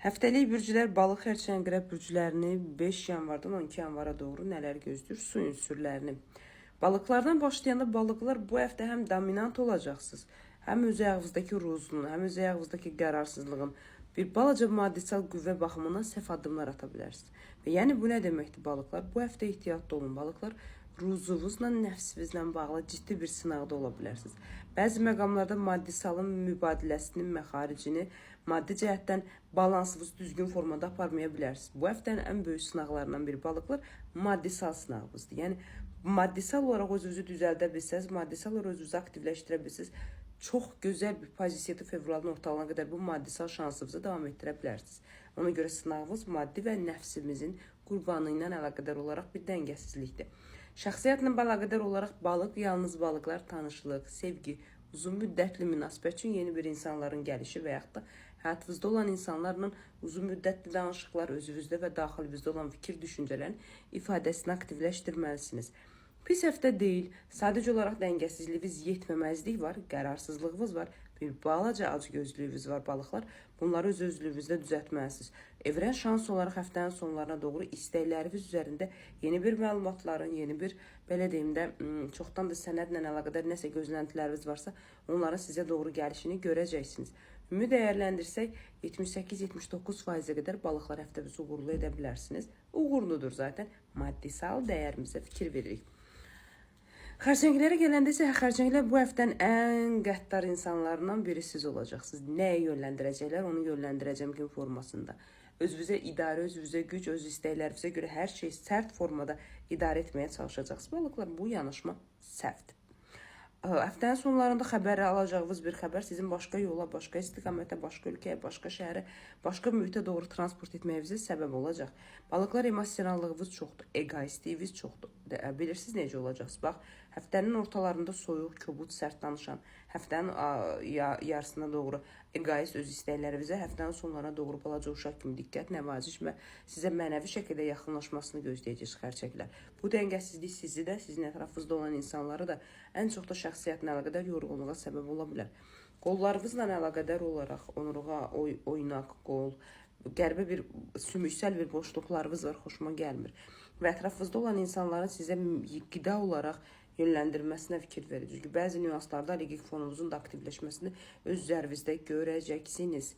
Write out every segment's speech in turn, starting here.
Həftəlik bürcülər balıq, xərçəng, qərəb bürcülərini 5 yanvardan 12 yanvara doğru nələr gözləyir? Su ünsürlərini. Balıqlardan başlayanda balıqlar bu həftə həm dominant olacaqsınız, həm öz ayağınızdakı ruzunun, həm öz ayağınızdakı qərarsızlığın bir balaca maddesal qüvvə baxımından səhv addımlar ata bilərsiniz. Və yəni bu nə deməkdir balıqlar? Bu həftə ehtiyatlı olun balıqlar. Ruzunuzla, nəfsinizlə bağlı ciddi bir sınaqda ola bilərsiniz. Bəzi məqamlarda maddisalın mübadiləsinin məxaricini maddi cəhətdən balansınızı düzgün formada aparmaya bilərsiniz. Bu həftənin ən böyük sınaqlarından biri balıqlar maddisal sınağınızdır. Yəni maddisal olaraq özünüzü düzəldə bilsəz, maddisal olaraq özünüzü aktivləşdirə bilsəz, çox gözəl bir pozitivli fevralın ortalığına qədər bu maddisal şansınızı davam etdirə bilərsiniz. Ona görə sınağınız maddi və nəfsimizin qurbanı ilə əlaqədar olaraq bir dəngəsizlikdir. Şəxsiyyətlə əlaqədar olaraq balıq, yalnız balıqlar tanışlıq, sevgi, uzun müddətli münasibət üçün yeni bir insanların gəlişi və yaxud da həyatınızda olan insanlarla uzun müddətli danışıqlar, özünüzdə və daxilinizdə olan fikir düşüncələrin ifadəsini aktivləşdirməlisiniz. Pis həftə deyil, sadəcə olaraq dəngesizliyiniz, yetməməzlik var, qərarsızlığınız var, bir balaca acgözlüyünüz var balıqlar. Bunları öz özlüyünüzdə düzəltməlisiniz. Evrən şans olaraq həftənin sonlarına doğru istəkləriniz üzərində yeni bir məlumatların, yeni bir, belə deyim də, çoxdan da sənədlə əlaqədar nəsə gözləntiləriniz varsa, onların sizə doğru gəlişini görəcəksiniz. Ümumi dəyərləndirsək, 78-79%-ə qədər balıqlar həftənizi uğurlu edə bilərsiniz. Uğurludur zaten, maddisal dəyərimizə fikir veririk. Xərçənglərə gələndə isə xərçənglər bu həftənin ən qəddar insanlarından biri siz olacaqsınız. Nəyə yönləndirəcəklər, onu yönləndirəcəm kimi formasında. Özünüzə idarə, özünüzə güc, öz istəklərinizə görə hər şey sərt formada idarə etməyə çalışacaqsınız. Balıqlar bu yanaşma səhvdir. Həftənin sonlarında xəbər alacağınız bir xəbər sizin başqa yola, başqa istiqamətə, başqa ölkəyə, başqa şəhərə, başqa mühitə doğru transport etməyinizə səbəb olacaq. Balıqlar emosionallığınız çoxdur, egoistliyiniz çoxdur. Bilirsiniz necə olacaqsınız? Bax, həftənin ortalarında soyuq, kobud, sərt danışan, həftənin yarısına doğru egoist öz istəklərinizə, həftənin sonlarına doğru balaca uşaq kimi diqqət, nəvaziş və sizə mənəvi şəkildə yaxınlaşmasını gözləyəcək xərçəklər. Bu dəngəsizlik sizi də, sizin ətrafınızda olan insanları da ən çox da şəxsiyyətinə əlaqədar yorğunluğa səbəb ola bilər. Qollarınızla əlaqədar olaraq onurğa, oynaq, qol, qəribə bir sümüksel bir boşluqlarınız var, xoşuma gəlmir. Və ətrafınızda olan insanların sizə qida olaraq yönləndirməsinə fikir verin. Çünki bəzi nüanslarda allergik fonunuzun da aktivləşməsini öz üzərinizdə görəcəksiniz.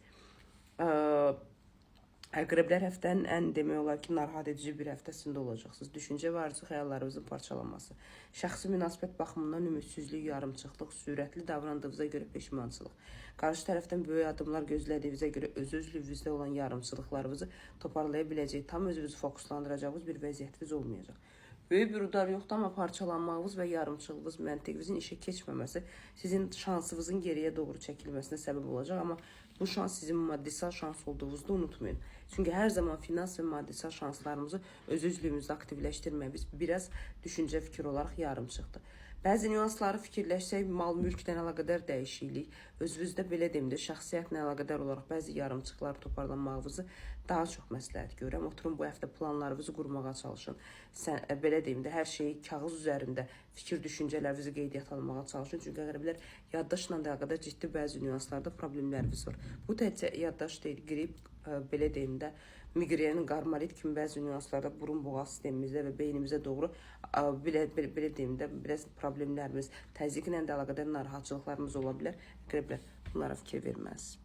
Əqrəblər həftənin ən demək olar ki, narahat edici bir həftəsində olacaqsınız. Düşüncə və arzu xəyallarınızın parçalanması, şəxsi münasibət baxımından ümidsizlik, yarımçıqlıq, sürətli davrandığınıza görə peşmançılıq, qarşı tərəfdən böyük addımlar gözlədiyinizə görə öz-özlüyünüzdə olan yarımçılıqlarınızı toparlaya biləcək, tam özünüzü fokuslandıracağınız bir vəziyyətiniz olmayacaq. Böyük bir udar yoxdur, amma parçalanmağınız və yarımçılığınız, məntiqinizin işə keçməməsi sizin şansınızın geriyə doğru çəkilməsinə səbəb olacaq. Amma bu şans sizin maddisal şans olduğunuzu unutmayın. Çünki hər zaman finans və maddisal şanslarımızı öz-özlüyümüzdə aktivləşdirməyə biz biraz düşüncə fikir olaraq yarımçıqdır. Bəzi nüansları fikirləşsək, mal-mülkdən əlaqədar dəyişiklik, özünüzdə belə deyim də, şəxsiyyətlə əlaqədar olaraq bəzi yarımçıqları toparlanmağınızı daha çox məsləhət görürəm. Oturun bu həftə planlarınızı qurmağa çalışın. Belə deyim də, hər şeyi kağız üzərində fikir düşüncələrinizi qeydiyyat almağa çalışın. Çünki əqrəblər yaddaşla da əlaqədar ciddi bəzi nüanslarda problemləriniz var. Bu təkcə yaddaş deyil, qrip, belə deyim də, migrenin, qarmalit kimi bəzi nüanslarda burun-boğaz sistemimizdə və beynimizə doğru belə deyim də, biraz problemlərimiz, təzyiqlə də əlaqədar narahatçılıqlarımız ola bilər. Əqrəblər, bunlara fikir verməz.